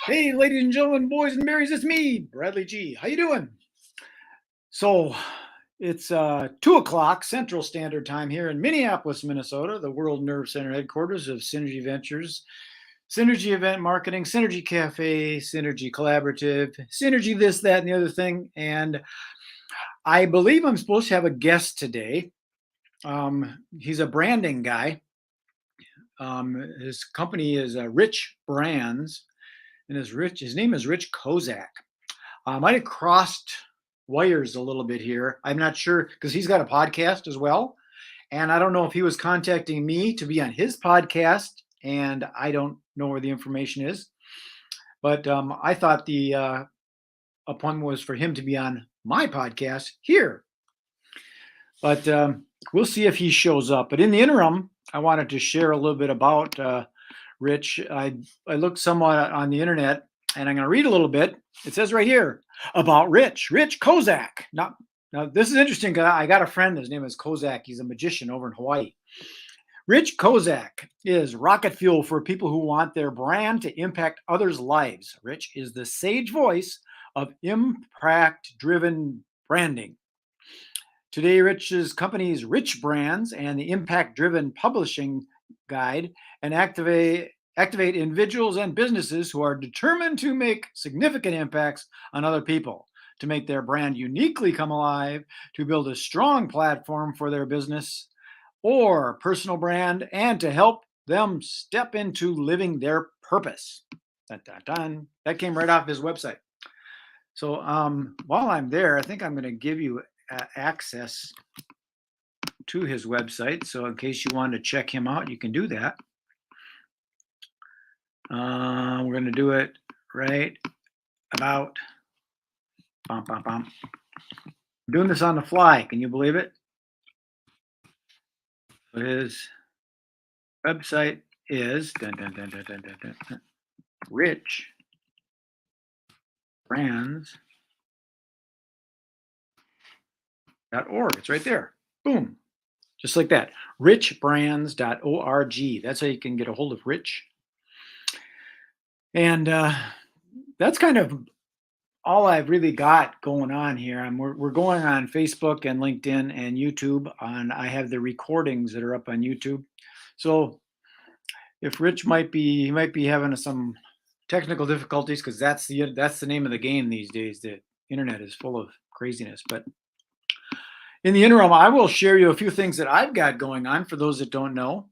Hey, ladies and gentlemen, boys and berries, it's me, Bradley G. How you doing? So it's 2 o'clock Central Standard Time here in Minneapolis, Minnesota, the World Nerve Center headquarters of Synergy Ventures, Synergy Event Marketing, Synergy Cafe, Synergy Collaborative, Synergy this, that, and the other thing. And I believe I'm supposed to have a guest today. He's a branding guy. His company is RichBrands, and his name is Rich Kozak. I might have crossed wires a little bit here. I'm not sure because he's got a podcast as well. And I don't know if he was contacting me to be on his podcast, and I don't know where the information is. But I thought the appointment was for him to be on my podcast here. But we'll see if he shows up. But in the interim, I wanted to share a little bit about Rich. I looked somewhat on the internet, and I'm going to read a little bit. It says right here about Rich Kozak. Now this is interesting because I got a friend. His name is Kozak. He's a magician over in Hawaii. Rich Kozak is rocket fuel for people who want their brand to impact others' lives. Rich is the sage voice of impact-driven branding. Today, Rich's company is RichBrands and the impact-driven publishing guide and activate individuals and businesses who are determined to make significant impacts on other people, to make their brand uniquely come alive, to build a strong platform for their business or personal brand, and to help them step into living their purpose. Dun, dun, dun. That came right off his website. So while I'm there, I think I'm going to give you access to his website. So in case you want to check him out, you can do that. We're going to do it right about. I'm doing this on the fly. Can you believe it? His website is richbrands.org. It's right there. Boom. Just like that. richbrands.org. That's how you can get a hold of Rich. And that's kind of all I've really got going on here. We're going on Facebook and LinkedIn and YouTube. I have the recordings that are up on YouTube. So if Rich might be having some technical difficulties, because that's the name of the game these days. The internet is full of craziness. But in the interim, I will share you a few things that I've got going on for those that don't know.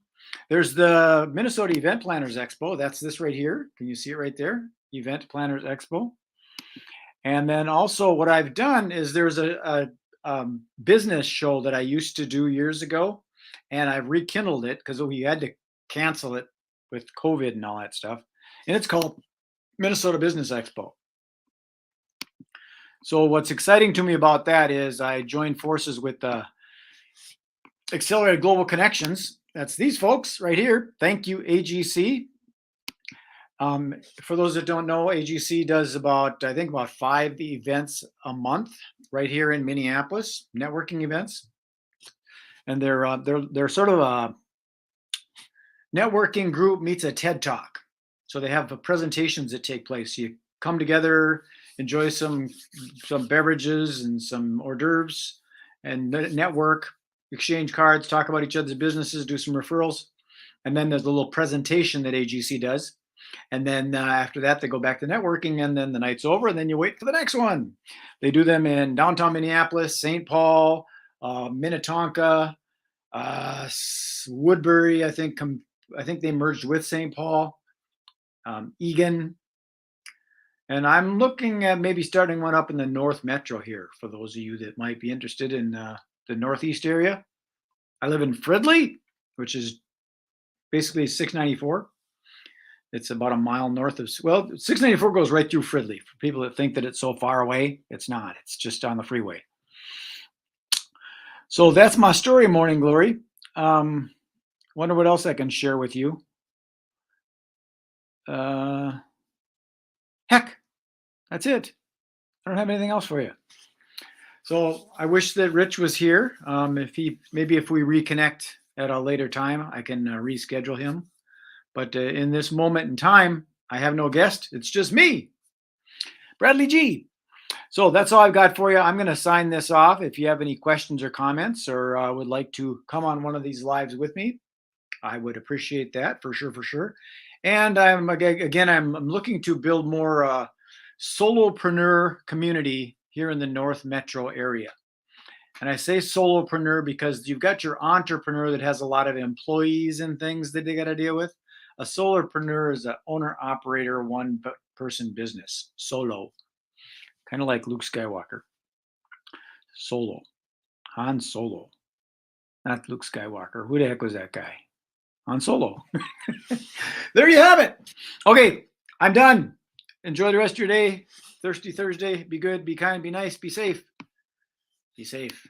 There's the Minnesota Event Planners Expo. That's this right here. Can you see it right there? Event Planners Expo. And then also what I've done is there's a business show that I used to do years ago, and I've rekindled it because we had to cancel it with COVID and all that stuff. And it's called Minnesota Business Expo. So what's exciting to me about that is I joined forces with Accelerated Global Connections. That's these folks right here. Thank you, AGC. For those that don't know, AGC does about 5 events a month right here in Minneapolis, networking events. And they're sort of a networking group meets a TED Talk. So they have presentations that take place. You come together, enjoy some beverages and some hors d'oeuvres, and network, exchange cards, talk about each other's businesses, do some referrals. And then there's a little presentation that AGC does. And then after that, they go back to networking, and then the night's over, and then you wait for the next one. They do them in downtown Minneapolis, St. Paul, Minnetonka, Woodbury. I think they merged with St. Paul, Eagan. And I'm looking at maybe starting one up in the North Metro here for those of you that might be interested in the Northeast area. I live in Fridley, which is basically 694. It's about a mile north of, 694 goes right through Fridley. For people that think that it's so far away, it's not. It's just on the freeway. So that's my story, Morning Glory. Wonder what else I can share with you. Heck, that's it. I don't have anything else for you. So I wish that Rich was here. If we reconnect at a later time, I can reschedule him. But in this moment in time, I have no guest. It's just me, Bradley G. So that's all I've got for you. I'm going to sign this off. If you have any questions or comments or would like to come on one of these lives with me, I would appreciate that for sure, for sure. And I'm looking to build more solopreneur community here in the North Metro area. And I say solopreneur because you've got your entrepreneur that has a lot of employees and things that they got to deal with. A solopreneur is an owner operator, one person business, solo, kind of like Luke Skywalker. Solo, Han Solo, not Luke Skywalker. Who the heck was that guy? Han Solo. There you have it. Okay, I'm done. Enjoy the rest of your day. Thirsty Thursday. Be good, be kind, be nice, be safe. Be safe.